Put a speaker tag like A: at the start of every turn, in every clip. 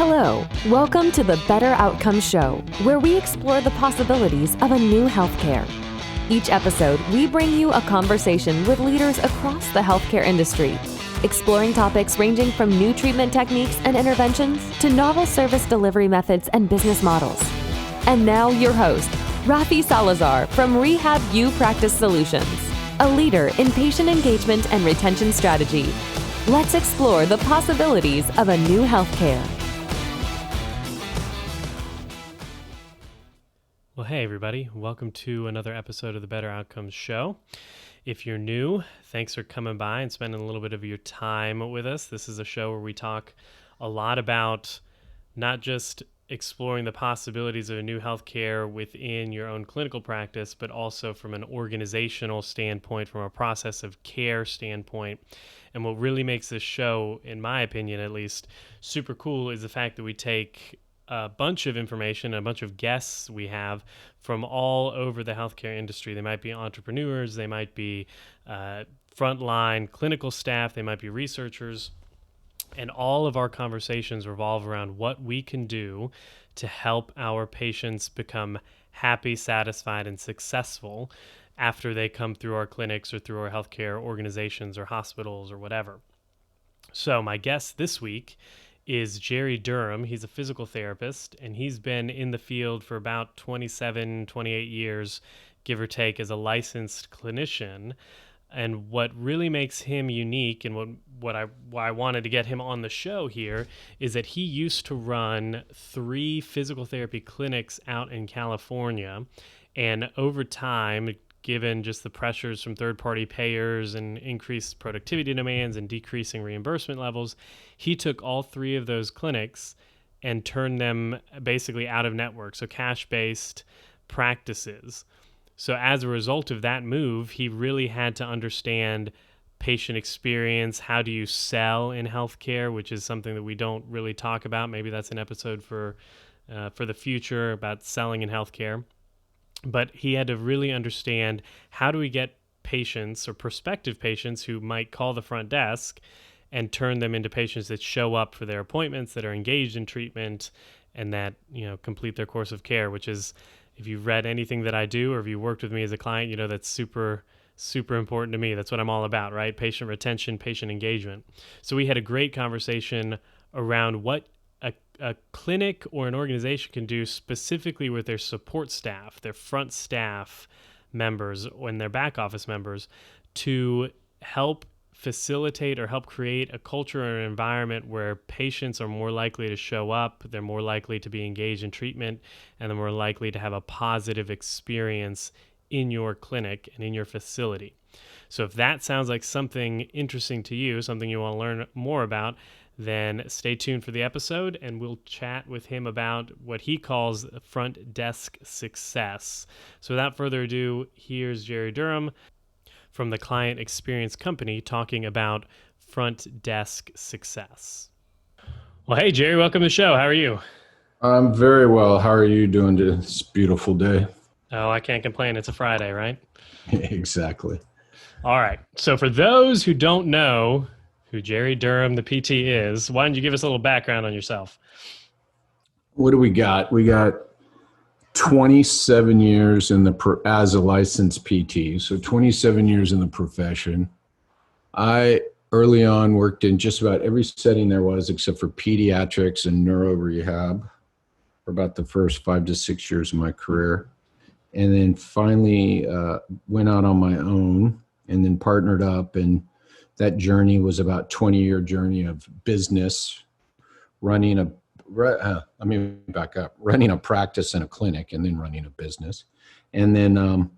A: Hello, welcome to the Better Outcomes Show, where we explore the possibilities of a new healthcare. Each episode, we bring you a conversation with leaders across the healthcare industry, exploring topics ranging from new treatment techniques and interventions to novel service delivery methods and business models. And now your host, Rafi Salazar from Rehab Practice Solutions, a leader in patient engagement and retention strategy. Let's explore the possibilities of a new healthcare.
B: Well, hey, everybody. Welcome to another episode of the Better Outcomes Show. If you're new, thanks for coming by and spending a little bit of your time with us. This is a show where we talk a lot about not just exploring the possibilities of a new healthcare within your own clinical practice, but also from an organizational standpoint, from a process of care standpoint. And what really makes this show, in my opinion at least, super cool is the fact that we take a bunch of information, a bunch of guests we have from all over the healthcare industry. They might be entrepreneurs, they might be frontline clinical staff, they might be researchers, and all of our conversations revolve around what we can do to help our patients become happy, satisfied, and successful after they come through our clinics or through our healthcare organizations or hospitals or whatever. So my guest this week is Jerry Durham. He's a physical therapist, and he's been in the field for about 27, 28 years, give or take, as a licensed clinician. And what really makes him unique, and why I wanted to get him on the show here, is that he used to run 3 physical therapy clinics out in California. And over time, given just the pressures from third-party payers and increased productivity demands and decreasing reimbursement levels, he took all 3 of those clinics and turned them basically out of network, so cash-based practices. So as a result of that move, he really had to understand patient experience. How do you sell in healthcare, which is something that we don't really talk about. Maybe that's an episode for the future about selling in healthcare. But he had to really understand, how do we get patients or prospective patients who might call the front desk and turn them into patients that show up for their appointments, that are engaged in treatment, and that, complete their course of care, which is, if you've read anything that I do or if you worked with me as a client, that's super, super important to me. That's what I'm all about, right? Patient retention, patient engagement. So we had a great conversation around what a clinic or an organization can do specifically with their support staff, their front staff members and their back office members, to help facilitate or help create a culture or an environment where patients are more likely to show up, they're more likely to be engaged in treatment, and they're more likely to have a positive experience in your clinic and in your facility. So if that sounds like something interesting to you, something you want to learn more about, then stay tuned for the episode, and we'll chat with him about what he calls front desk success. So without further ado, here's Jerry Durham from the Client Experience Company talking about front desk success. Well, hey, Jerry, welcome to the show. How are you?
C: I'm very well. How are you doing this beautiful day?
B: Oh, I can't complain. It's a Friday, right?
C: Exactly.
B: All right. So for those who don't know who Jerry Durham, the PT, is, why don't you give us a little background on yourself?
C: What do we got? We got 27 years as a licensed PT, so 27 years in the profession. I early on worked in just about every setting there was, except for pediatrics and neuro rehab, for about the first 5 to 6 years of my career. And then finally went out on my own and then partnered up, and that journey was about 20-year journey of business, running a practice and a clinic, and then running a business. And then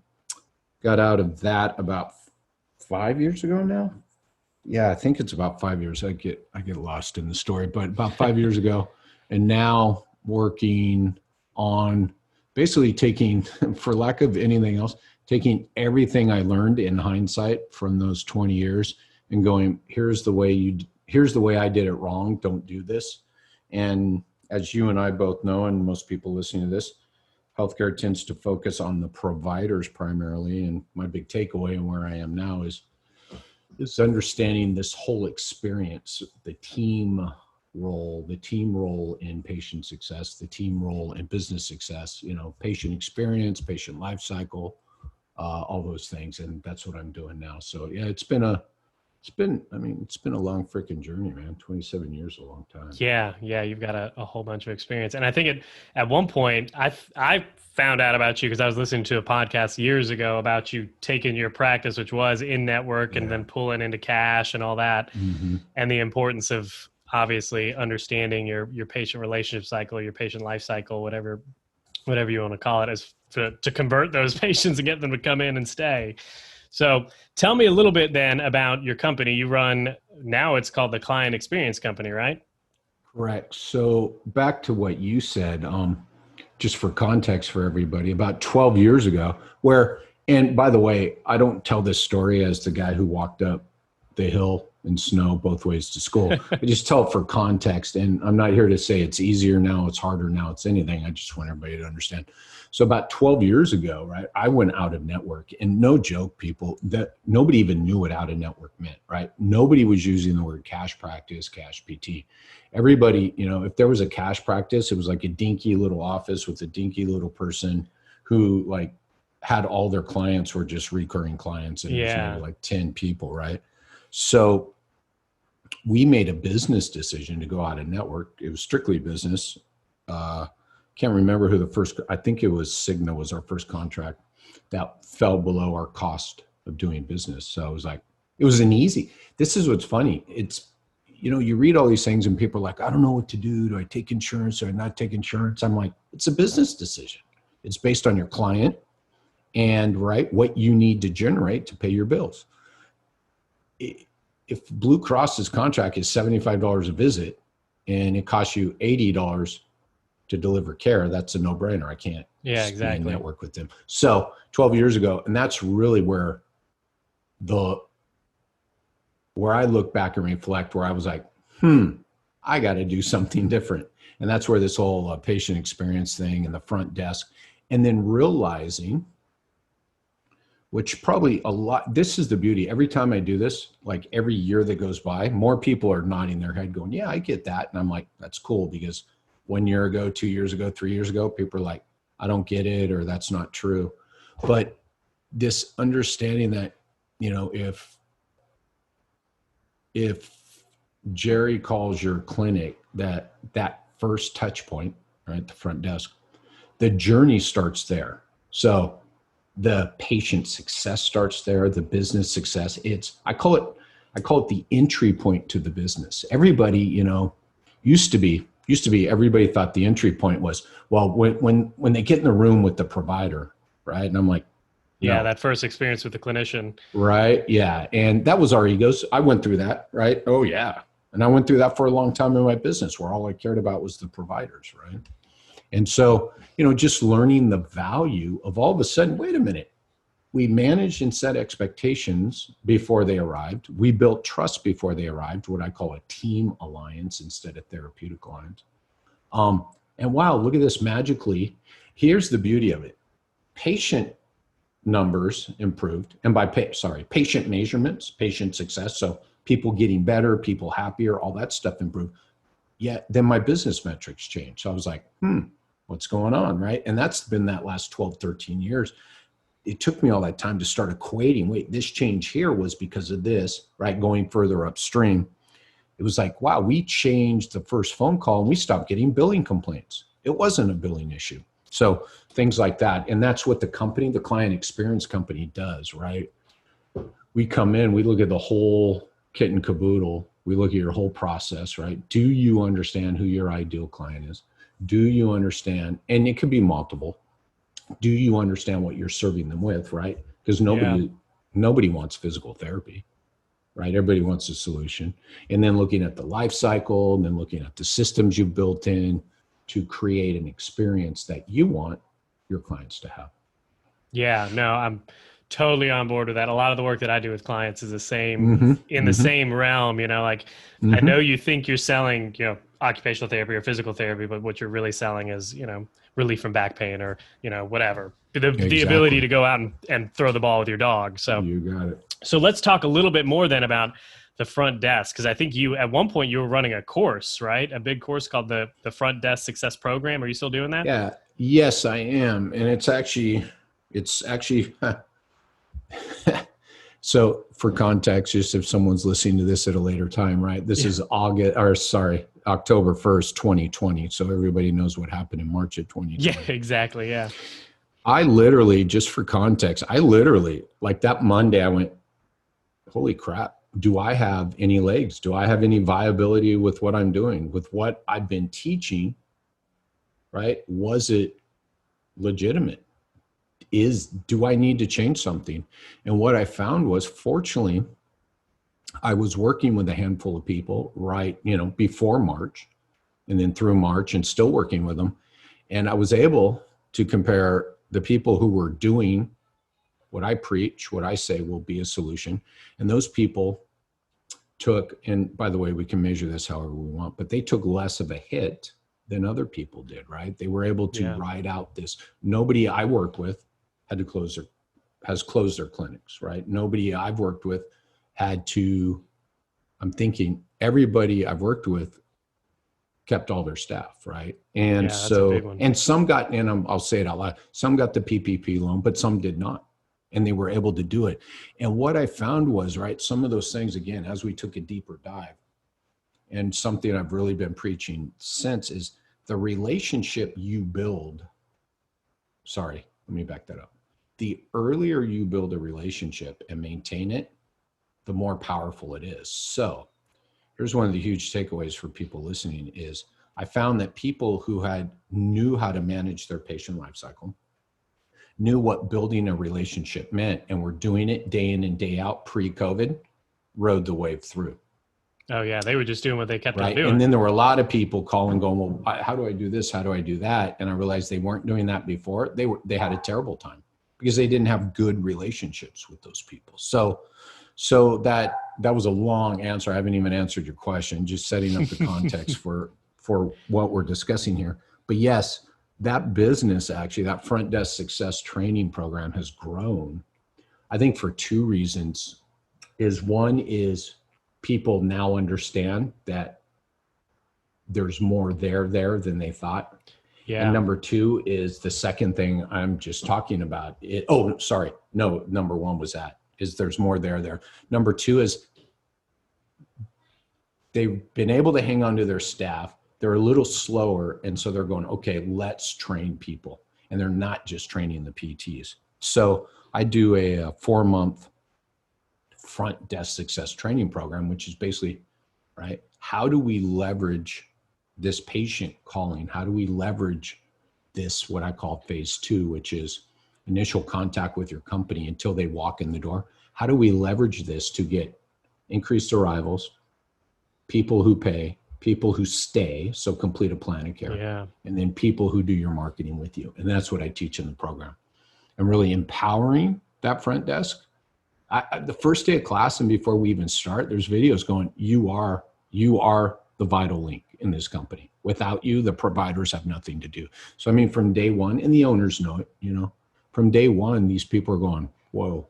C: got out of that about 5 years ago now. Yeah, I think it's about 5 years. I get lost in the story, but about 5 years ago. And now working on basically taking, for lack of anything else, taking everything I learned in hindsight from those 20 years and going, here's the way I did it wrong. Don't do this. And as you and I both know, and most people listening to this, healthcare tends to focus on the providers primarily. And my big takeaway and where I am now is understanding this whole experience, the team role, the team role in patient success, the team role in business success, patient experience, patient life cycle, all those things. And that's what I'm doing now. So yeah, it's been a long freaking journey, man. 27 years, a long time.
B: Yeah. You've got a whole bunch of experience. And I think at one point I found out about you because I was listening to a podcast years ago about you taking your practice, which was in network, and then pulling into cash and all that, and the importance of obviously understanding your patient relationship cycle, your patient life cycle, whatever you want to call it, as to convert those patients and get them to come in and stay. So tell me a little bit then about your company. You run, now it's called the Client Experience Company, right?
C: Correct. So back to what you said, just for context for everybody, about 12 years ago, and by the way, I don't tell this story as the guy who walked up the hill in snow both ways to school. I just tell it for context. And I'm not here to say it's easier now, it's harder now, it's anything. I just want everybody to understand. So about 12 years ago, right, I went out of network, and no joke, people, that nobody even knew what out of network meant, right? Nobody was using the word cash practice, cash PT. Everybody, if there was a cash practice, it was like a dinky little office with a dinky little person who had all their clients were just recurring clients, and it was maybe like 10 people, right? So we made a business decision to go out of network. It was strictly business. Can't remember who I think it was Cigna was our first contract that fell below our cost of doing business. So it was an easy, this is what's funny. It's, you read all these things and people are like, I don't know what to do. Do I take insurance? Do I not take insurance? I'm like, it's a business decision. It's based on your client and what you need to generate to pay your bills. If Blue Cross's contract is $75 a visit and it costs you $80 to deliver care, that's a no-brainer. I can't
B: exactly
C: network with them. So 12 years ago, and that's really where I look back and reflect, where I was like, I got to do something different. And that's where this whole patient experience thing and the front desk, and then realizing, which probably this is the beauty. Every time I do this, like every year that goes by, more people are nodding their head going, yeah, I get that. And I'm like, that's cool, because 1 year ago, 2 years ago, 3 years ago, people are like, I don't get it, or that's not true. But this understanding that, if Jerry calls your clinic that first touch point, right, the front desk, the journey starts there. So the patient success starts there, the business success. I call it the entry point to the business. Everybody, used to be everybody thought the entry point was, well, when they get in the room with the provider, right? And I'm like,
B: no. That first experience with the clinician.
C: Right. Yeah. And that was our egos. I went through that, right? Oh yeah. And I went through that for a long time in my business, where all I cared about was the providers, right? And so, just learning the value of all of a sudden, wait a minute, we managed and set expectations before they arrived. We built trust before they arrived, what I call a team alliance instead of therapeutic alliance. And wow, look at this magically. Here's the beauty of it. Patient numbers improved. And by patient measurements, patient success. So people getting better, people happier, all that stuff improved. Yet then my business metrics changed. So I was like, what's going on, right? And that's been that last 12, 13 years. It took me all that time to start equating, wait, this change here was because of this, right? Going further upstream. It was like, wow, we changed the first phone call and we stopped getting billing complaints. It wasn't a billing issue. So things like that. And that's what the Client Experience Company does, right? We come in, we look at the whole kit and caboodle. We look at your whole process, right? Do you understand who your ideal client is? Do you understand? And it could be multiple. Do you understand what you're serving them with, right? Because nobody wants physical therapy, right? Everybody wants a solution. And then looking at the life cycle, and then looking at the systems you've built in to create an experience that you want your clients to have.
B: Yeah, no, I'm totally on board with that. A lot of the work that I do with clients is the same, the same realm, I know you think you're selling, occupational therapy or physical therapy, but what you're really selling is, relief from back pain or, whatever, the ability to go out and throw the ball with your dog. So
C: you got it.
B: So let's talk a little bit more then about the front desk? Because I think you, at one point, you were running a course, right? A big course called the Front Desk Success Program. Are you still doing that?
C: Yeah. Yes, I am. And it's actually, so for context, just if someone's listening to this at a later time, right? This is October 1st, 2020. So everybody knows what happened in March of 2020.
B: Yeah, exactly. Yeah.
C: I literally, just for context, like that Monday, I went, holy crap, do I have any legs? Do I have any viability with what I'm doing, with what I've been teaching, right? Was it legitimate? Do I need to change something? And what I found was, fortunately, I was working with a handful of people, right, before March and then through March, and still working with them. And I was able to compare the people who were doing what I preach, what I say will be a solution. And those people took, and by the way, we can measure this however we want, but they took less of a hit than other people did, right? They were able to ride out this. Nobody I work with has closed their clinics, right? Nobody I've worked with had to, I'm thinking everybody I've worked with kept all their staff, right? And and some got, and I'll say it out loud, some got the PPP loan, but some did not. And they were able to do it. And what I found was, right, some of those things, again, as we took a deeper dive, and something I've really been preaching since, is the relationship you build. Sorry, let me back that up. The earlier you build a relationship and maintain it, the more powerful it is. So here's one of the huge takeaways for people listening is, I found that people who knew how to manage their patient life cycle, knew what building a relationship meant, and were doing it day in and day out pre-COVID, rode the wave through.
B: Oh yeah, they were just doing what they kept on doing.
C: And then there were a lot of people calling, going, well, how do I do this? How do I do that? And I realized they weren't doing that before. They had a terrible time because they didn't have good relationships with those people. So that was a long answer. I haven't even answered your question, just setting up the context for what we're discussing here. But yes, that business, actually, that front desk success training program has grown, I think, for two reasons. One is people now understand that there's more there than they thought. Yeah. And number two is the second thing I'm just talking about. Number one was is there's more there. Number two is they've been able to hang on to their staff. They're a little slower. And so they're going, okay, let's train people. And they're not just training the PTs. So I do a 4-month front desk success training program, which is basically, right, how do we leverage this patient calling? How do we leverage this, what I call phase 2, which is initial contact with your company until they walk in the door? How do we leverage this to get increased arrivals, people who pay, people who stay, so complete a plan of care, and then people who do your marketing with you? And that's what I teach in the program. I'm really empowering that front desk. The first day of class, and before we even start, there's videos going, you are the vital link in this company. Without you, the providers have nothing to do. So, I mean, from day one, and the owners know it, from day one, these people are going, whoa.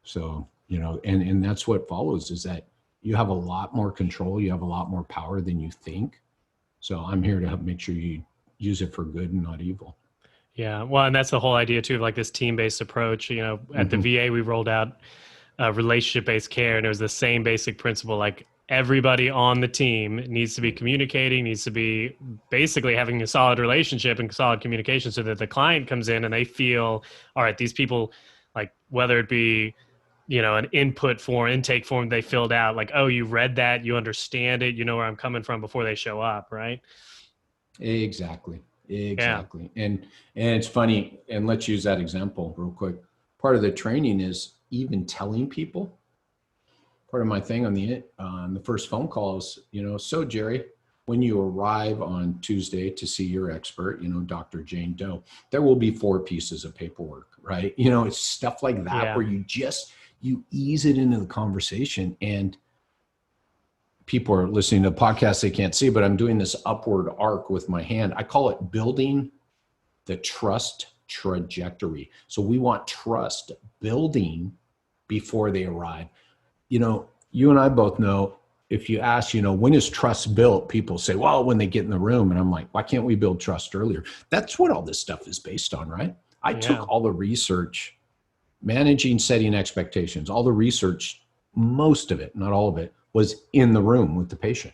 C: So, and that's what follows, is that you have a lot more control. You have a lot more power than you think. So I'm here to help make sure you use it for good and not evil.
B: Yeah. Well, and that's the whole idea too, of like this team-based approach. At the VA, we rolled out relationship-based care, and it was the same basic principle. Like, everybody on the team needs to be communicating, needs to be basically having a solid relationship and solid communication, so that the client comes in and they feel, all right, these people, like, whether it be, an intake form they filled out, like, oh, you read that, you understand it, you know where I'm coming from, before they show up, right?
C: Exactly. Yeah. And it's funny, and let's use that example real quick. Part of the training is even telling people. Part of my thing on the first phone call is, so Jerry, when you arrive on Tuesday to see your expert, Dr. Jane Doe, there will be 4 pieces of paperwork, right? It's stuff like that where you ease it into the conversation, and people are listening to the podcast, they can't see, but I'm doing this upward arc with my hand. I call it building the trust trajectory. So we want trust building before they arrive. you and I both know, if you ask, when is trust built? People say, well, when they get in the room. And I'm like, why can't we build trust earlier? That's what all this stuff is based on, right? I took all the research, managing, setting expectations, all the research, most of it, not all of it, was in the room with the patient,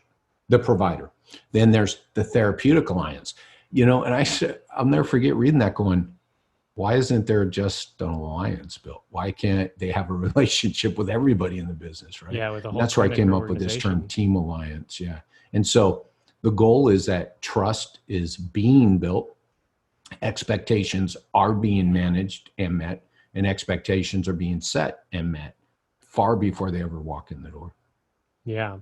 C: the provider. Then there's the therapeutic alliance, and I said, I'll never forget reading that going, why isn't there just an alliance built? Why can't they have a relationship with everybody in the business, right?
B: Yeah, with the whole.
C: And that's where I came up with this term, team alliance. Yeah. And so the goal is that trust is being built, expectations are being managed and met, and expectations are being set and met far before they ever walk in the door.
B: Yeah.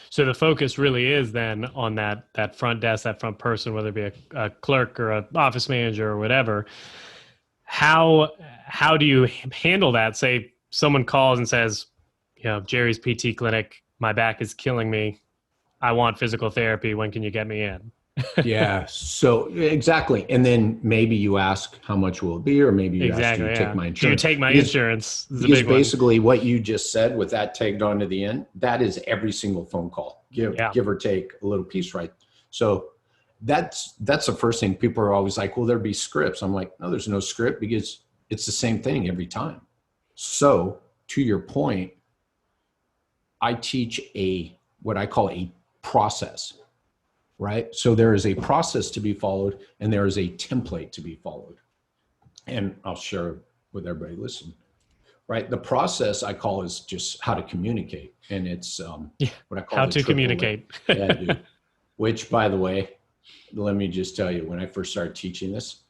B: So the focus really is then on that front desk, that front person, whether it be a clerk or an office manager or whatever. How do you handle that? Say someone calls and says, Jerry's PT clinic, my back is killing me. I want physical therapy. When can you get me in?
C: Yeah. So exactly. And then maybe you ask, how much will it be? Or maybe you ask, do you take my insurance?
B: Do you take my insurance?
C: Because basically what you just said with that tagged on to the end, that is every single phone call, give or take a little piece, right? So that's the first thing. People are always like, will there be scripts? I'm like, no, there's no script, because it's the same thing every time. So to your point, I teach what I call a process, right? So there is a process to be followed, and there is a template to be followed. And I'll share with everybody listening, right? The process I call is just how to communicate. And it's what I call
B: how to communicate.
C: Yeah, dude. Which, by the way, let me just tell you, when I first started teaching this,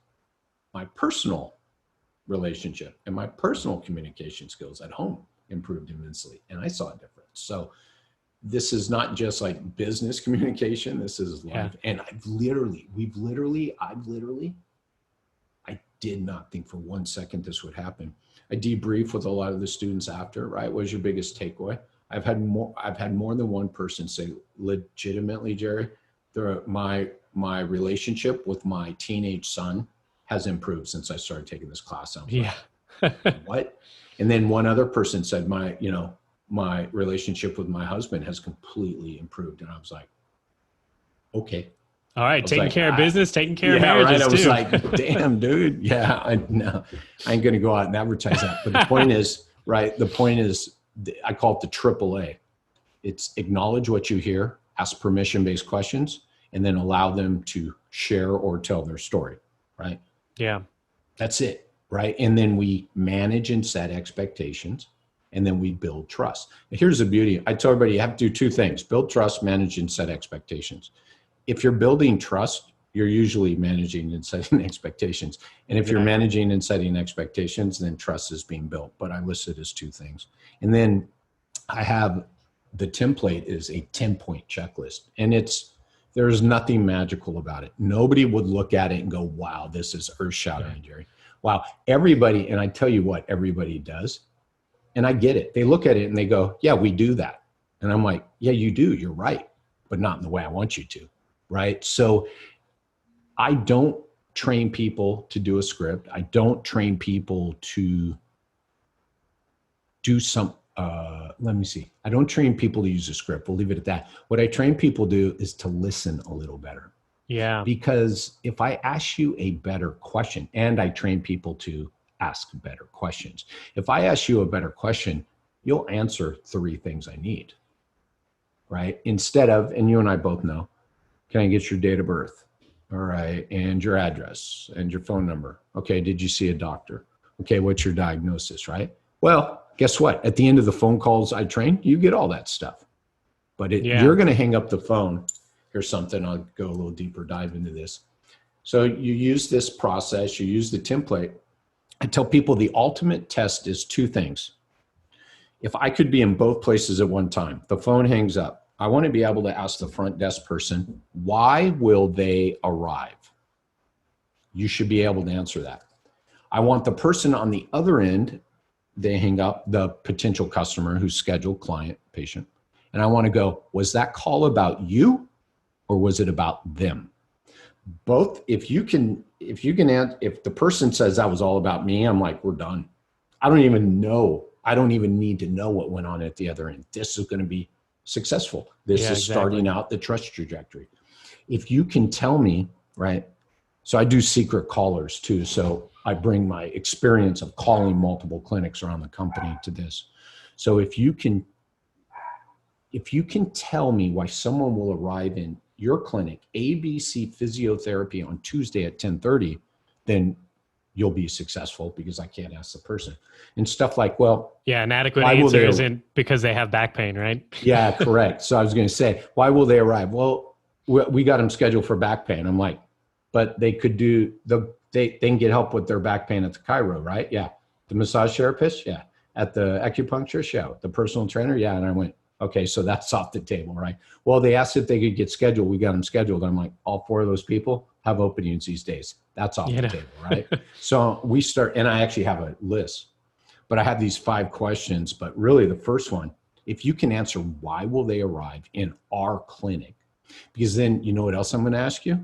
C: my personal relationship and my personal communication skills at home improved immensely. And I saw a difference. So this is not just like business communication. This is life. And I did not think for 1 second this would happen. I debrief with a lot of the students after, right? What was your biggest takeaway? I've had more than one person say, legitimately, Jerry, my relationship with my teenage son has improved since I started taking this class. I was like, what? And then one other person said, my relationship with my husband has completely improved. And I was like, okay.
B: All right. Taking care of business, taking care of marriages
C: right. I
B: too.
C: was like, damn, dude. Yeah, I ain't going to go out and advertise that. But the point is, right, I call it the AAA. It's acknowledge what you hear, ask permission-based questions, and then allow them to share or tell their story, right?
B: Yeah.
C: That's it, right? And then we manage and set expectations, and then we build trust. And here's the beauty. I tell everybody you have to do two things: build trust, manage and set expectations. If you're building trust, you're usually managing and setting expectations. And if you're managing and setting expectations, then trust is being built. But I list it as two things. And then I have the template is a 10-point checklist. And there's nothing magical about it. Nobody would look at it and go, wow, this is earth-shattering, Jerry. Wow. Everybody, and I tell you what, everybody does. And I get it. They look at it and they go, yeah, we do that. And I'm like, yeah, you do. You're right. But not in the way I want you to. Right. So I don't train people to do a script. I don't train people to do I don't train people to use a script. We'll leave it at that. What I train people to do is to listen a little better.
B: Yeah.
C: Because if I ask you a better question, and I train people to ask better questions. If I ask you a better question, you'll answer 3 things I need. Right. Instead of, and you and I both know, can I get your date of birth? All right. And your address and your phone number. Okay. Did you see a doctor? Okay. What's your diagnosis? Right. Well, guess what? At the end of the phone calls I train, you get all that stuff. But you're going to hang up the phone. Here's something. I'll go a little deeper dive into this. So you use this process, you use the template. I tell people the ultimate test is 2 things. If I could be in both places at one time, the phone hangs up. I want to be able to ask the front desk person, why will they arrive? You should be able to answer that. I want the person on the other end, they hang up, the potential customer who's scheduled, client, patient. And I want to go, was that call about you or was it about them? Both, if the person says that was all about me, I'm like, we're done. I don't even know I don't even need to know what went on at the other end. This is going to be successful. This
B: Yeah,
C: is
B: exactly.
C: starting out the trust trajectory. If you can tell me, right? So I do secret callers too. So I bring my experience of calling multiple clinics around the company to this. So if you can tell me why someone will arrive in your clinic, ABC physiotherapy on Tuesday at 10:30, then you'll be successful, because I can't ask the person. And stuff like, well,
B: Yeah, an adequate
C: why will
B: answer
C: they?
B: isn't because they have back pain, right?
C: Yeah, correct. So I was going to say, why will they arrive? Well, we got them scheduled for back pain. I'm like, but they could do they can get help with their back pain at the chiro, right? Yeah. The massage therapist, yeah. At the acupuncturist, yeah. The personal trainer, yeah. And I went, okay, so that's off the table, right? Well, they asked if they could get scheduled. We got them scheduled. I'm like, all 4 of those people have openings these days. That's off the table, right? So we start, and I actually have a list, but I have these 5 questions. But really, the first one, if you can answer why will they arrive in our clinic, because then you know what else I'm going to ask you?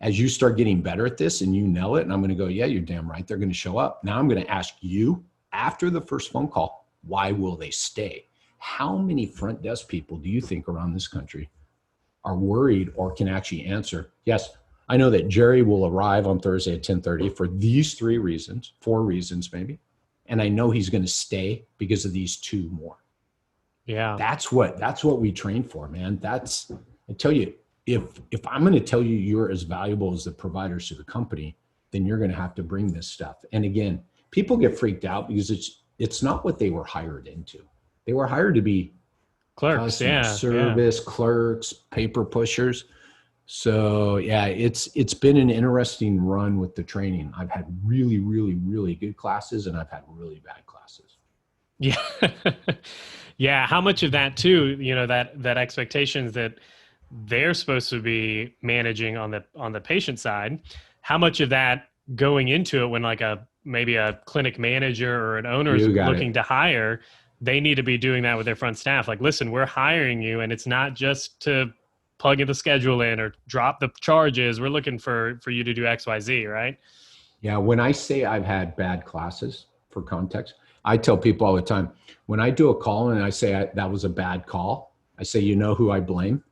C: As you start getting better at this and you nail it, and I'm going to go, yeah, you're damn right, they're going to show up. Now I'm going to ask you, after the first phone call, why will they stay? How many front desk people do you think around this country are worried or can actually answer, yes, I know that Jerry will arrive on Thursday at 10:30 for these 3 reasons, 4 reasons maybe, and I know he's going to stay because of these 2 more.
B: Yeah.
C: That's what we train for, man. I tell you, if I'm going to tell you you're as valuable as the providers to the company, then you're going to have to bring this stuff. And again, people get freaked out because it's not what they were hired into. They were hired to be
B: Clerks,
C: customer service, clerks, paper pushers. So yeah, it's been an interesting run with the training. I've had really, really, really good classes, and I've had really bad classes.
B: Yeah. Yeah. How much of that too, that expectations that they're supposed to be managing on the patient side, how much of that going into it when like maybe a clinic manager or an owner is looking to hire, they need to be doing that with their front staff. Like, listen, we're hiring you, and it's not just to plug in the schedule in or drop the charges. We're looking for you to do X, Y, Z, right?
C: Yeah. When I say I've had bad classes, for context, I tell people all the time, when I do a call and I say that was a bad call, I say, you know who I blame?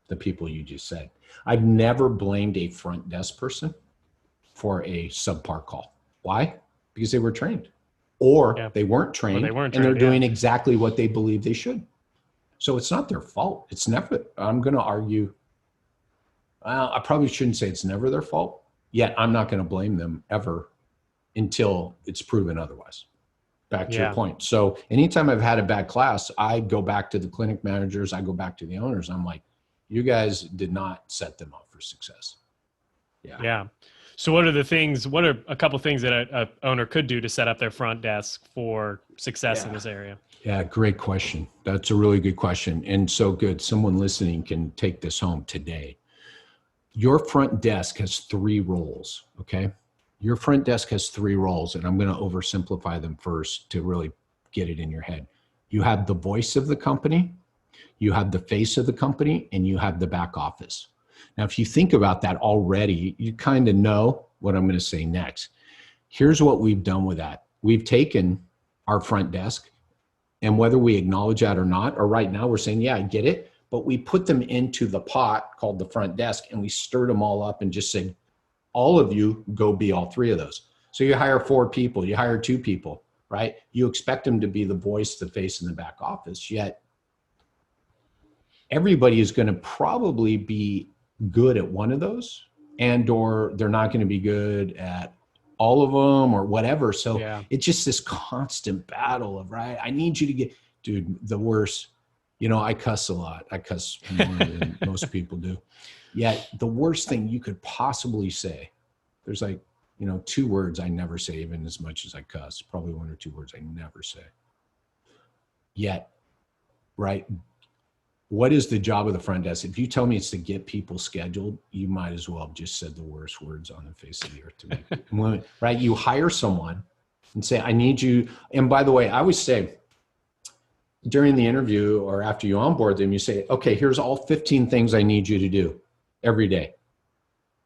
C: The people you just said. I've never blamed a front desk person for a subpar call. Why? Because they were trained, or they weren't trained, and they're doing exactly what they believe they should. So it's not their fault. It's never, I'm going to argue, I probably shouldn't say it's never their fault, yet I'm not going to blame them ever until it's proven otherwise. Back to your point. So anytime I've had a bad class, I go back to the clinic managers, I go back to the owners. I'm like, you guys did not set them up for success.
B: Yeah. So what are a couple things that a owner could do to set up their front desk for success in this area?
C: Yeah, great question. That's a really good question. And so good. Someone listening can take this home today. Your front desk has 3 roles, okay? Your front desk has 3 roles, and I'm going to oversimplify them first to really get it in your head. You have the voice of the company, you have the face of the company, and you have the back office. Now, if you think about that already, you kind of know what I'm going to say next. Here's what we've done with that. We've taken our front desk, and whether we acknowledge that or not, or right now we're saying, yeah, I get it, but we put them into the pot called the front desk, and we stirred them all up and just said, all of you go be all 3 of those. So you hire 4 people, you hire 2 people, right? You expect them to be the voice, the face, and the back office, yet everybody is going to probably be good at one of those, and or they're not going to be good at all of them or whatever. So it's just this constant battle of, right, I need you to get, dude, the worst, I cuss a lot. I cuss more than most people do. Yet the worst thing you could possibly say, there's 2 words I never say, even as much as I cuss, probably 1 or 2 words I never say. Yet, right, what is the job of the front desk? If you tell me it's to get people scheduled, you might as well have just said the worst words on the face of the earth to me. Right? You hire someone and say, I need you. And by the way, I always say during the interview or after you onboard them, you say, okay, here's all 15 things I need you to do every day.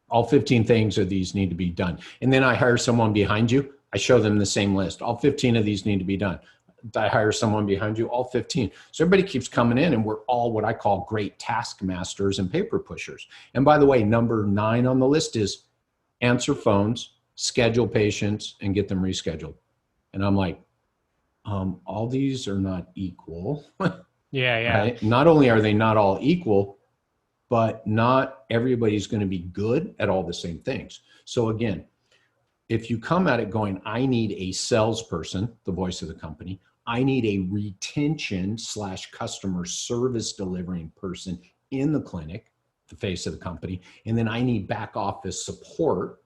C: All 15 things of these need to be done. And then I hire someone behind you. I show them the same list. All 15 of these need to be done. I hire someone behind you, all 15. So everybody keeps coming in, and we're all what I call great taskmasters and paper pushers. And by the way, number 9 on the list is answer phones, schedule patients, and get them rescheduled. And I'm like, all these are not equal.
B: Yeah.
C: Right? Not only are they not all equal, but not everybody's going to be good at all the same things. So again, if you come at it going, I need a salesperson, the voice of the company, I need a retention/customer service delivering person in the clinic, the face of the company, and then I need back office support.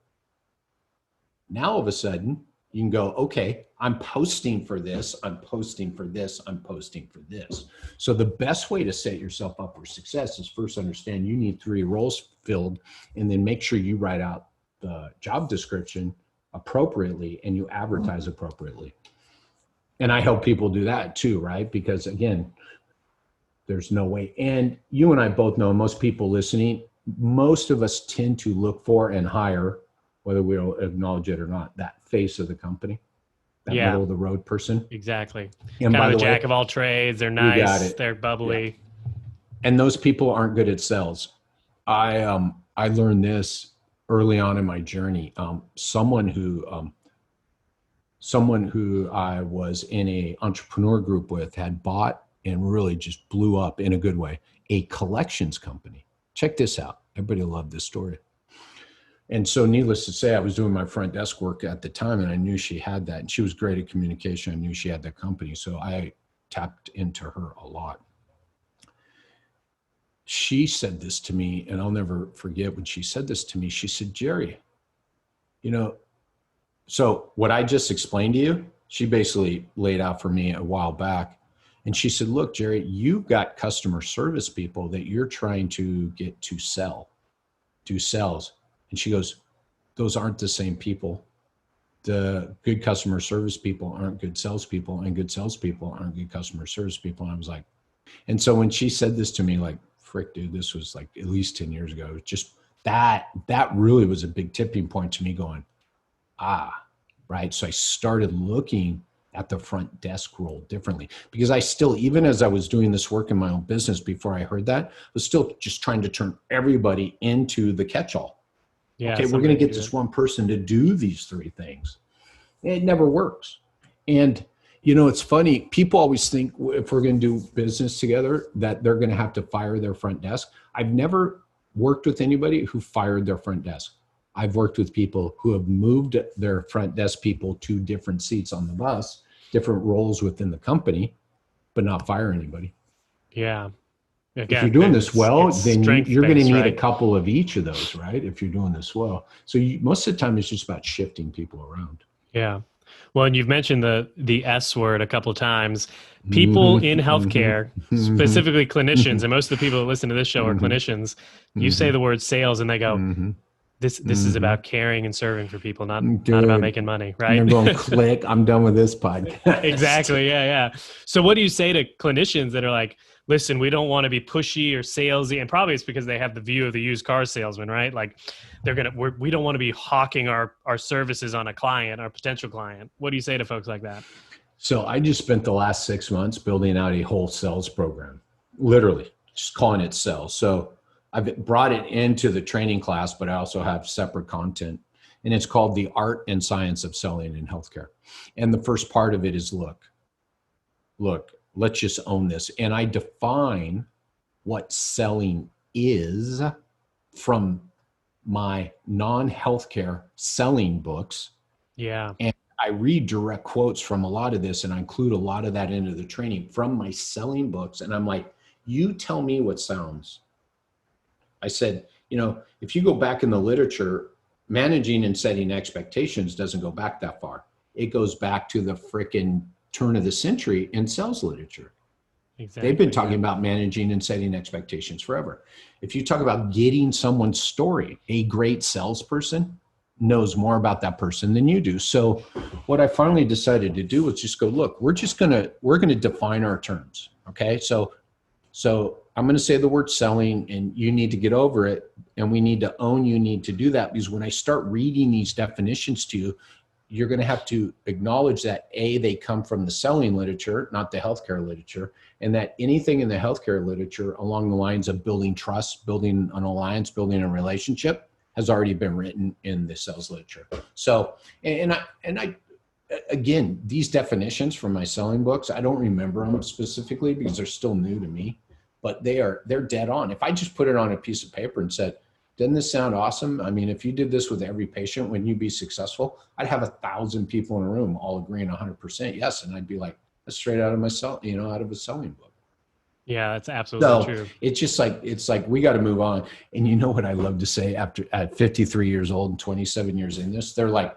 C: Now all of a sudden you can go, okay, I'm posting for this, I'm posting for this, I'm posting for this. So the best way to set yourself up for success is first understand you need 3 roles filled, and then make sure you write out the job description appropriately and you advertise appropriately. And I help people do that too, right? Because again, there's no way. And you and I both know, most people listening, most of us tend to look for and hire, whether we'll acknowledge it or not, that face of the company, that middle of the road person.
B: Exactly.
C: And
B: kind
C: by
B: of
C: the
B: a jack
C: way,
B: of all trades. They're
C: got
B: nice.
C: it.
B: They're bubbly.
C: Yeah. And those people aren't good at sales. I learned this early on in my journey. Someone who I was in a entrepreneur group with had bought and really just blew up in a good way, a collections company. Check this out. Everybody will love this story. And so needless to say, I was doing my front desk work at the time, and I knew she had that, and she was great at communication. I knew she had that company. So I tapped into her a lot. She said this to me, and I'll never forget when she said this to me. She said, Jerry, so what I just explained to you, she basically laid out for me a while back. And she said, look, Jerry, you've got customer service people that you're trying to get to do sales. And she goes, those aren't the same people. The good customer service people aren't good salespeople, and good salespeople aren't good customer service people. And I was like, and so when she said this to me, like, frick, dude, this was like at least 10 years ago. Just that really was a big tipping point to me going, right. So I started looking at the front desk role differently, because I still, even as I was doing this work in my own business before I heard that, I was still just trying to turn everybody into the catch-all.
B: Yeah,
C: okay, we're going to get this one person to do these 3 things. It never works. And, it's funny. People always think if we're going to do business together that they're going to have to fire their front desk. I've never worked with anybody who fired their front desk. I've worked with people who have moved their front desk people to different seats on the bus, different roles within the company, but not fire anybody.
B: Yeah.
C: Again, if you're doing this well, then you're going to need a couple of each of those, right? If you're doing this well. So most of the time it's just about shifting people around.
B: Yeah. Well, and you've mentioned the S word a couple of times. People in healthcare, specifically clinicians, and most of the people that listen to this show are clinicians. You say the word sales and they go, this is about caring and serving for people, not about making money, right?
C: They're going, click, I'm done with this podcast.
B: Exactly. Yeah. So what do you say to clinicians that are like, listen, we don't want to be pushy or salesy, and probably it's because they have the view of the used car salesman, right? Like we don't want to be hawking our services on a client, our potential client. What do you say to folks like that?
C: So I just spent the last 6 months building out a whole sales program, literally just calling it sales. So I've brought it into the training class, but I also have separate content, and it's called The Art and Science of Selling in Healthcare. And the first part of it is look, let's just own this. And I define what selling is from my non-healthcare selling books.
B: Yeah.
C: And I read direct quotes from a lot of this, and I include a lot of that into the training from my selling books. And I'm like, you tell me what sounds. I said, if you go back in the literature, managing and setting expectations doesn't go back that far. It goes back to the frickin' turn of the century in sales literature. Exactly. They've been talking about managing and setting expectations forever. If you talk about getting someone's story, a great salesperson knows more about that person than you do. So what I finally decided to do was just go, look, we're going to define our terms. Okay. So I'm going to say the word selling, and you need to get over it. And we need to own, you need to do that, because when I start reading these definitions to you, you're going to have to acknowledge that they come from the selling literature, not the healthcare literature, and that anything in the healthcare literature along the lines of building trust, building an alliance, building a relationship has already been written in the sales literature. So, and I again, these definitions from my selling books, I don't remember them specifically because they're still new to me, but they're dead on. If I just put it on a piece of paper and said, doesn't this sound awesome? I mean, if you did this with every patient, wouldn't you be successful? I'd have 1,000 people in a room all agreeing 100% yes. And I'd be like, that's straight out of my out of a selling book.
B: Yeah, that's absolutely true.
C: It's just like, we got to move on. And you know what I love to say at 53 years old and 27 years in this, they're like,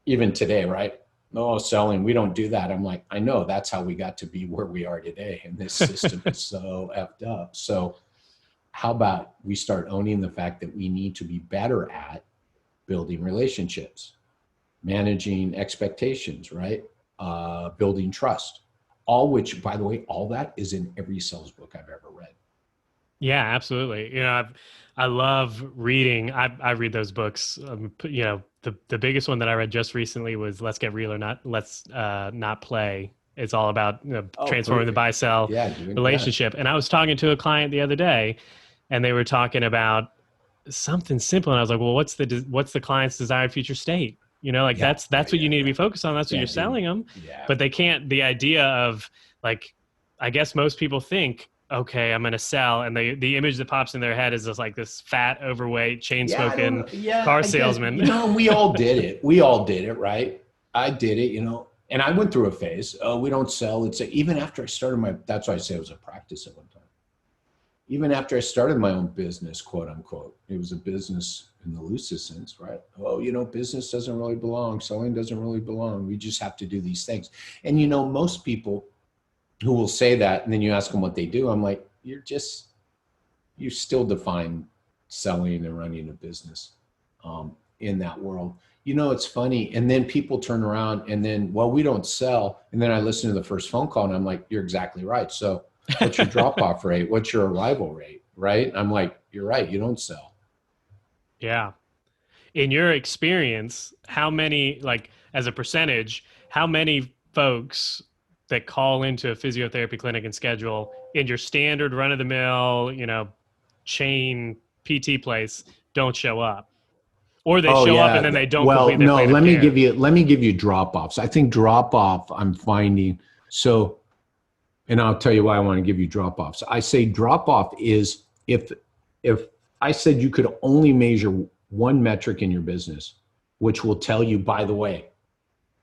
C: even today, right? No, selling, we don't do that. I'm like, I know, that's how we got to be where we are today. And this system is so effed up. So how about we start owning the fact that we need to be better at building relationships, managing expectations, right? Building trust, all which, by the way, all that is in every sales book I've ever read.
B: Yeah, absolutely. You know, I love reading. I read those books. You know, the biggest one that I read just recently was Let's Get Real or Not, Let's Not Play. It's all about transforming the buy-sell relationship. And I was talking to a client the other day, and they were talking about something simple. And I was like, well, what's the client's desired future state? You know, like that's what you need to be focused on. That's what you're selling them. Yeah. But they can't, the idea of like, I guess most people think, okay, I'm going to sell. And the image that pops in their head is just like this fat, overweight, chain smoking car salesman.
C: You know, we all did it. We all did it, right? I did it, you know, and I went through a phase. Oh, we don't sell. Even after I started that's why I say it was a practice at one time. Even after I started my own business, quote unquote, it was a business in the loosest sense, right? Oh, you know, business doesn't really belong. Selling doesn't really belong. We just have to do these things. And, you know, most people who will say that, and then you ask them what they do, I'm like, you still define selling and running a business in that world. You know, it's funny. And then people turn around and then, well, we don't sell. And then I listen to the first phone call and I'm like, you're exactly right. So what's your drop-off rate? What's your arrival rate? Right? I'm like, you're right. You don't sell.
B: Yeah. In your experience, how many, like as a percentage, how many folks that call into a physiotherapy clinic and schedule in your standard run-of-the-mill, you know, chain PT place don't show up? Or they show up and then they don't complete their plan of care.
C: Let me give you drop-offs. I think drop-off I'm finding, and I'll tell you why I want to give you drop-offs. I say drop-off is if I said you could only measure one metric in your business, which will tell you, by the way,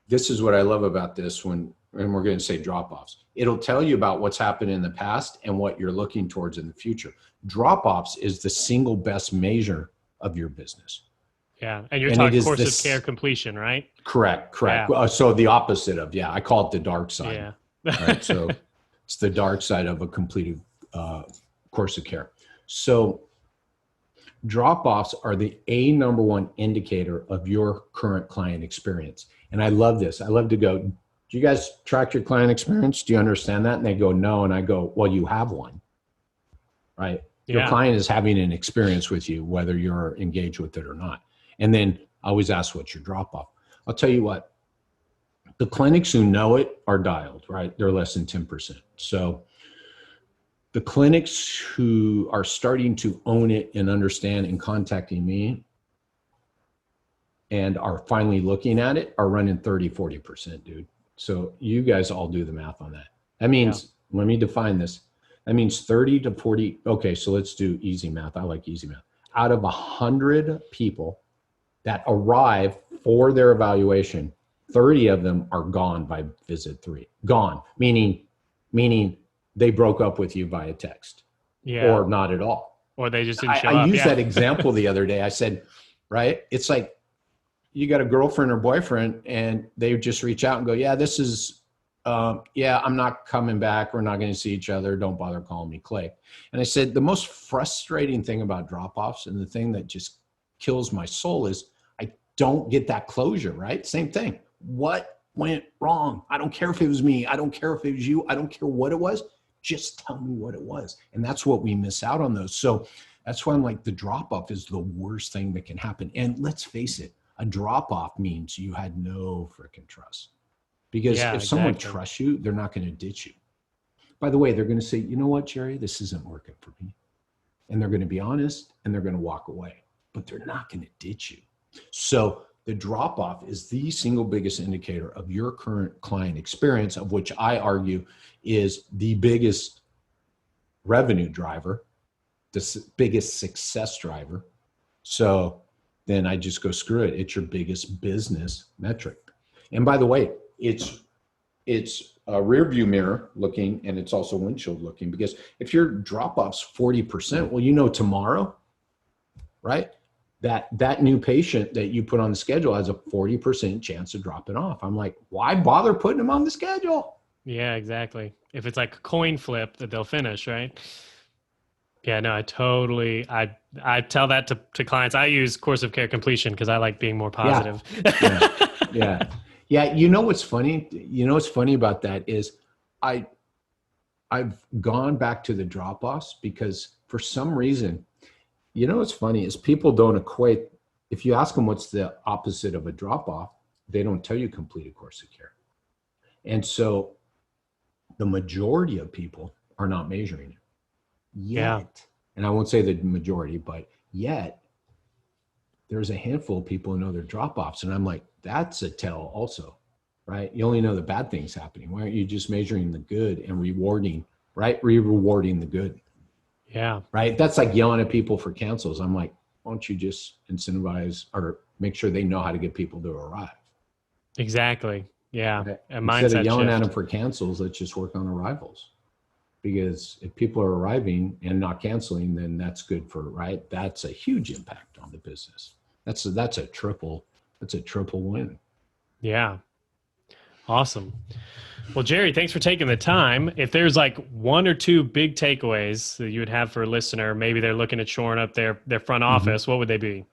C: this is what I love about this and we're going to say drop-offs. It'll tell you about what's happened in the past and what you're looking towards in the future. Drop-offs is the single best measure of your business.
B: Yeah. And you're talking course of care completion, right?
C: Correct. Yeah. So the opposite of, I call it the dark side. Yeah. Right. So it's the dark side of a completed course of care. So drop-offs are the number one indicator of your current client experience. And I love this. I love to go, do you guys track your client experience? Do you understand that? And they go, no. And I go, well, you have one, right? Your client is having an experience with you, whether you're engaged with it or not. And then I always ask, what's your drop-off? I'll tell you what, the clinics who know it are dialed, right? They're less than 10%. So the clinics who are starting to own it and understand and contacting me and are finally looking at it are running 30, 40%, dude. So you guys all do the math on that. That means, let me define this. That means 30 to 40. Okay, so let's do easy math. I like easy math. Out of 100 people that arrive for their evaluation, 30 of them are gone by visit 3. Gone, meaning they broke up with you via text or not at all.
B: Or they just didn't show up.
C: I used that example the other day. I said, right, it's like you got a girlfriend or boyfriend and they just reach out and go, this is, I'm not coming back. We're not going to see each other. Don't bother calling me, Clay. And I said, the most frustrating thing about drop-offs and the thing that just kills my soul is I don't get that closure, right? Same thing. What went wrong? I don't care if it was me. I don't care if it was you. I don't care what it was. Just tell me what it was. And that's what we miss out on those. So that's why I'm like, the drop-off is the worst thing that can happen. And let's face it, A drop off means you had no freaking trust. Because
B: Yeah,
C: if someone
B: exactly.
C: trusts you, they're not going to ditch you. By the way, they're going to say, you know what, Jerry, this isn't working for me. And they're going to be honest and they're going to walk away, but they're not going to ditch you. So the drop off is the single biggest indicator of your current client experience, of which I argue is the biggest revenue driver, the biggest success driver. So then I just go, screw it. It's your biggest business metric. And by the way, it's a rear view mirror looking, and it's also windshield looking, because if your drop off's 40%, well, you know, tomorrow, right? That new patient that you put on the schedule has a 40% chance of dropping off. I'm like, why bother putting them on the schedule?
B: Yeah, exactly. If it's like a coin flip that they'll finish, right? Yeah, no, I tell that to clients. I use course of care completion because I like being more positive.
C: Yeah. You know what's funny? You know what's funny about that is I've gone back to the drop-offs because for some reason, you know what's funny is people don't equate. If you ask them what's the opposite of a drop-off, they don't tell you complete a course of care. And so the majority of people are not measuring it yet.
B: Yeah.
C: And I won't say the majority, but yet there's a handful of people who know their drop-offs. And I'm like, that's a tell also, right? You only know the bad things happening. Why aren't you just measuring the good and rewarding, right? Rewarding the good.
B: Yeah.
C: Right. That's like yelling at people for cancels. I'm like, why don't you just incentivize or make sure they know how to get people to arrive?
B: Exactly. Yeah.
C: Right?
B: A
C: Instead
B: mindset
C: of yelling
B: shift.
C: at them for cancels, let's just work on arrivals. Because if people are arriving and not canceling, then that's good for, right? That's a huge impact on the business. That's a triple win.
B: Yeah. Awesome. Well, Jerry, thanks for taking the time. If there's like one or two big takeaways that you would have for a listener, maybe they're looking at shoring up their front office, what would they be?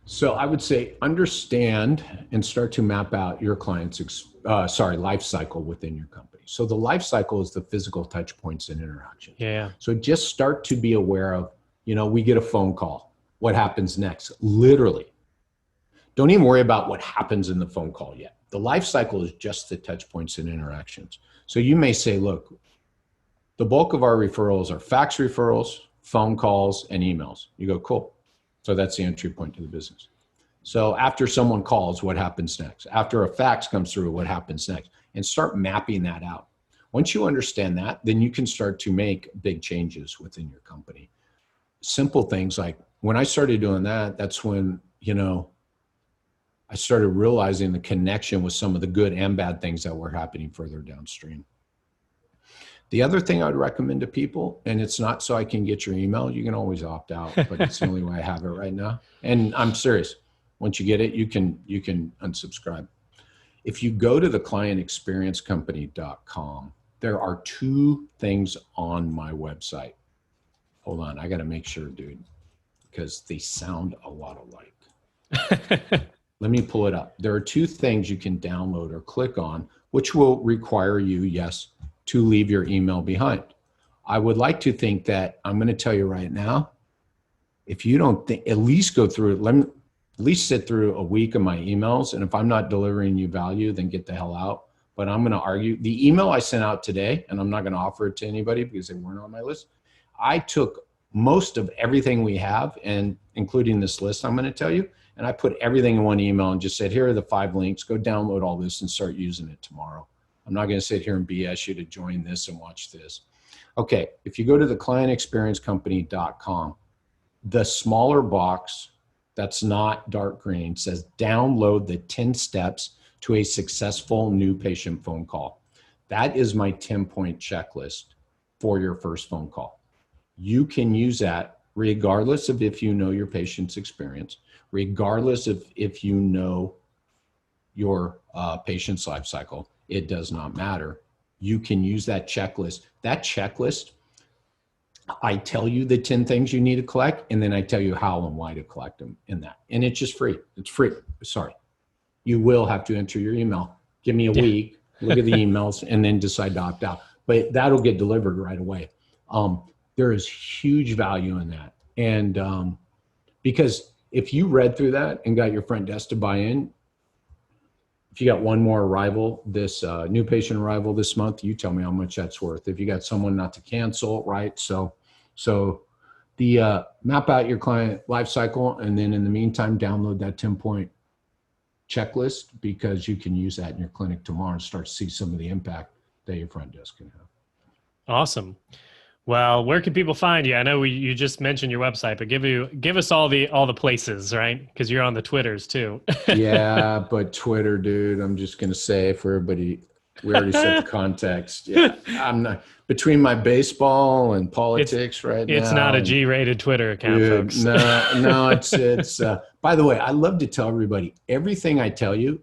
C: So I would say understand and start to map out your client's life cycle within your company. So the life cycle is the physical touch points and interactions.
B: Yeah.
C: So just start to be aware of, we get a phone call. What happens next? Literally. Don't even worry about what happens in the phone call yet. The life cycle is just the touch points and interactions. So you may say, look, the bulk of our referrals are fax referrals, phone calls, and emails. You go, cool. So that's the entry point to the business. So after someone calls, what happens next? After a fax comes through, what happens next? And start mapping that out. Once you understand that, then you can start to make big changes within your company. Simple things like when I started doing that, that's when, I started realizing the connection with some of the good and bad things that were happening further downstream. The other thing I would recommend to people, and it's not so I can get your email, you can always opt out, but it's the only way I have it right now. And I'm serious. Once you get it, you can unsubscribe. If you go to the clientexperiencecompany.com, there are two things on my website. Hold on, I got to make sure, dude, because they sound a lot alike. Let me pull it up. There are two things you can download or click on, which will require you, yes, to leave your email behind. I would like to think that I'm going to tell you right now, if you don't think, at least go through it, let me at least sit through a week of my emails. And if I'm not delivering you value, then get the hell out. But I'm going to argue the email I sent out today, and I'm not going to offer it to anybody because they weren't on my list. I took most of everything we have, and including this list I'm going to tell you, and I put everything in one email and just said, here are the 5 links, go download all this and start using it tomorrow. I'm not going to sit here and BS you to join this and watch this. Okay, if you go to the clientexperiencecompany.com, the smaller box that's not dark green says download the 10 steps to a successful new patient phone call. That is my 10-point checklist for your first phone call. You can use that regardless of if you know your patient's experience, regardless of if you know your patient's life cycle. It does not matter. You can use that checklist. That checklist, I tell you the 10 things you need to collect, and then I tell you how and why to collect them in that. And it's just free. It's free. Sorry. You will have to enter your email. Give me a week, look at the emails, and then decide to opt out. But that'll get delivered right away. There is huge value in that. And because if you read through that and got your front desk to buy in, if you got one more arrival, this new patient arrival this month, you tell me how much that's worth. If you got someone not to cancel, right? So the map out your client life cycle, and then in the meantime, download that 10-point checklist, because you can use that in your clinic tomorrow and start to see some of the impact that your front desk can have.
B: Awesome. Well, where can people find you? I know you just mentioned your website, but give us all the places, right? Because you're on the Twitters too.
C: Yeah, but Twitter, dude, I'm just gonna say for everybody, we already set the context. Yeah, I'm not between my baseball and politics right now.
B: It's not a G-rated Twitter account,
C: Dude,
B: folks.
C: no, it's. By the way, I love to tell everybody everything I tell you,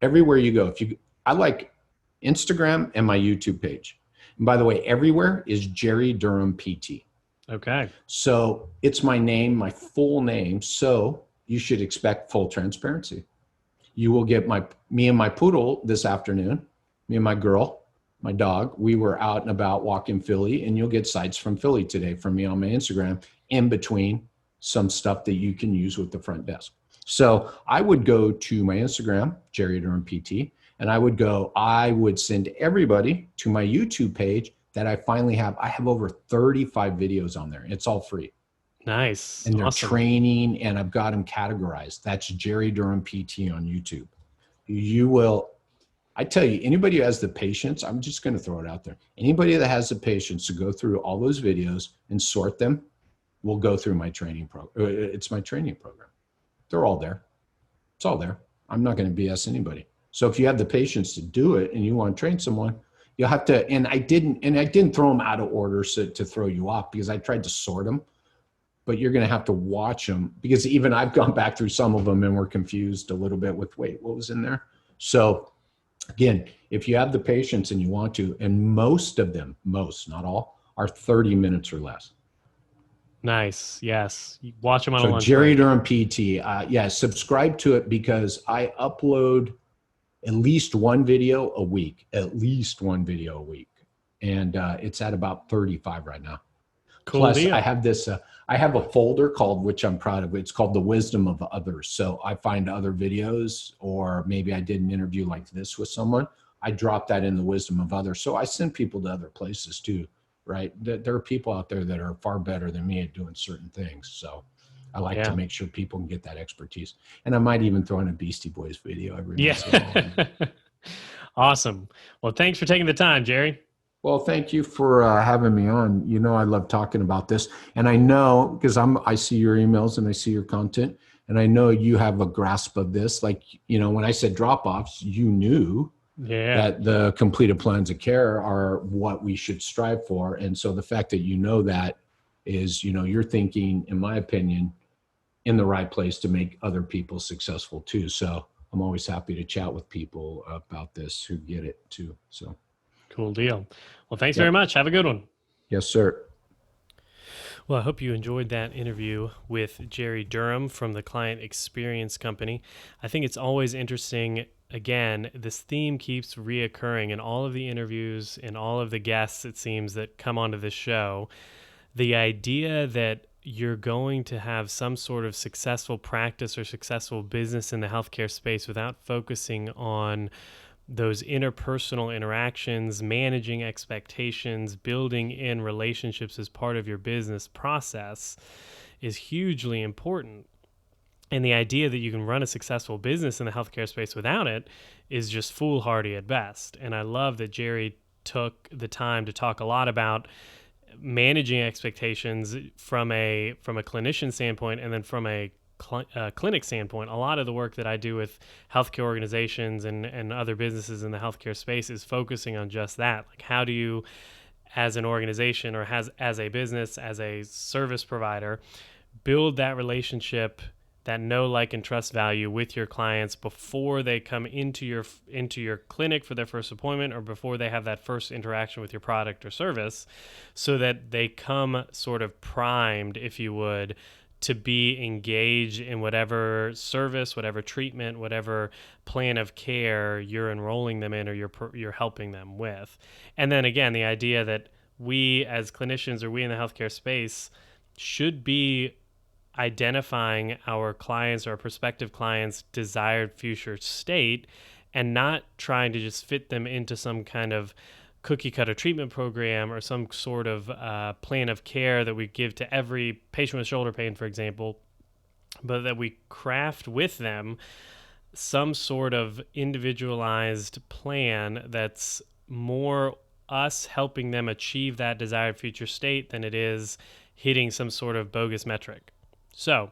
C: everywhere you go. I like Instagram and my YouTube page. And by the way, everywhere is Jerry Durham PT.
B: Okay.
C: So it's my name, my full name. So you should expect full transparency. You will get me and my poodle this afternoon, me and my girl, my dog. We were out and about walking Philly, and you'll get sights from Philly today from me on my Instagram, in between some stuff that you can use with the front desk. So I would go to my Instagram, Jerry Durham PT, and I would send everybody to my YouTube page that I finally have. I have over 35 videos on there. It's all free.
B: Nice.
C: And they're
B: awesome.
C: training, and I've got them categorized. That's Jerry Durham PT on YouTube. I tell you, anybody who has the patience, I'm just going to throw it out there. Anybody that has the patience to go through all those videos and sort them will go through my training program. It's my training program. They're all there. It's all there. I'm not going to BS anybody. So if you have the patience to do it and you want to train someone, you'll have to, and I didn't throw them out of order to throw you off, because I tried to sort them, but you're going to have to watch them, because even I've gone back through some of them and we're confused a little bit with, wait, what was in there? So again, if you have the patience and you want to, and most of them, not all, are 30 minutes or less.
B: Nice. Yes. Watch them on a
C: So
B: lunch
C: Jerry
B: break.
C: Durham PT, subscribe to it, because I upload at least one video a week, and it's at about 35 right now.
B: Cool
C: Plus,
B: deal.
C: I have a folder which I'm proud of. It's called The Wisdom of Others. So I find other videos, or maybe I did an interview like this with someone. I drop that in The Wisdom of Others. So I send people to other places too, right? There are people out there that are far better than me at doing certain things. So I like to make sure people can get that expertise. And I might even throw in a Beastie Boys video every once in a while.
B: Awesome. Well, thanks for taking the time, Jerry.
C: Well, thank you for having me on. You know, I love talking about this, and I know, because I see your emails and I see your content, and I know you have a grasp of this. Like, you know, when I said drop-offs, you knew that the completed plans of care are what we should strive for. And so the fact that you know that is, you know, you're thinking, in my opinion, in the right place to make other people successful too. So I'm always happy to chat with people about this who get it too. So.
B: Cool deal. Well, thanks very much. Have a good one.
C: Yes, sir.
B: Well, I hope you enjoyed that interview with Jerry Durham from the Client Experience Company. I think it's always interesting. Again, this theme keeps reoccurring in all of the interviews and all of the guests, it seems, that come onto this show. The idea that you're going to have some sort of successful practice or successful business in the healthcare space without focusing on those interpersonal interactions, managing expectations, building in relationships as part of your business process is hugely important. And the idea that you can run a successful business in the healthcare space without it is just foolhardy at best. And I love that Jerry took the time to talk a lot about managing expectations from a clinician standpoint, and then from a clinic standpoint. A lot of the work that I do with healthcare organizations and other businesses in the healthcare space is focusing on just that. Like, how do you, as an organization or as a business, as a service provider, build that relationship, that know, like, and trust value with your clients before they come into your clinic for their first appointment, or before they have that first interaction with your product or service, so that they come sort of primed, if you would, to be engaged in whatever service, whatever treatment, whatever plan of care you're enrolling them in, or you're helping them with. And then again, the idea that we as clinicians, or we in the healthcare space, should be identifying our clients or prospective clients' desired future state and not trying to just fit them into some kind of cookie cutter treatment program or some sort of plan of care that we give to every patient with shoulder pain, for example, but that we craft with them some sort of individualized plan that's more us helping them achieve that desired future state than it is hitting some sort of bogus metric. So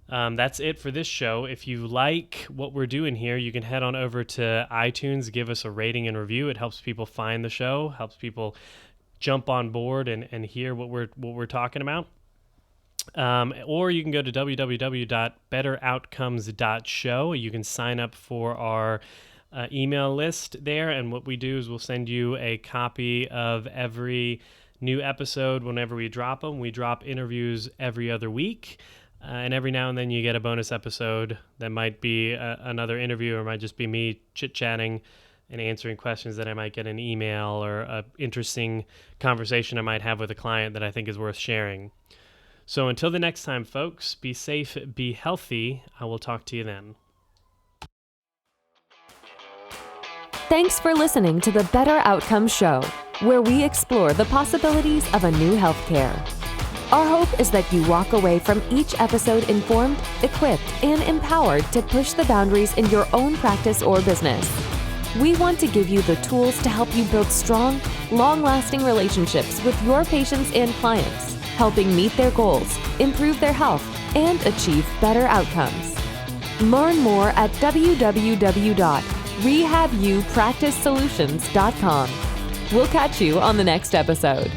B: that's it for this show. If you like what we're doing here, you can head on over to iTunes, give us a rating and review. It helps people find the show, helps people jump on board and hear what we're talking about. Or you can go to www.betteroutcomes.show. You can sign up for our email list there, and what we do is we'll send you a copy of every new episode whenever we drop them. We drop interviews every other week, and every now and then you get a bonus episode that might be another interview, or might just be me chit-chatting and answering questions that I might get in an email, or an interesting conversation I might have with a client that I think is worth sharing. So until the next time, folks, be safe, be healthy. I will talk to you then.
A: Thanks for listening to the Better Outcomes Show, where we explore the possibilities of a new healthcare. Our hope is that you walk away from each episode informed, equipped, and empowered to push the boundaries in your own practice or business. We want to give you the tools to help you build strong, long-lasting relationships with your patients and clients, helping meet their goals, improve their health, and achieve better outcomes. Learn more at www.rehabuppracticesolutions.com. We'll catch you on the next episode.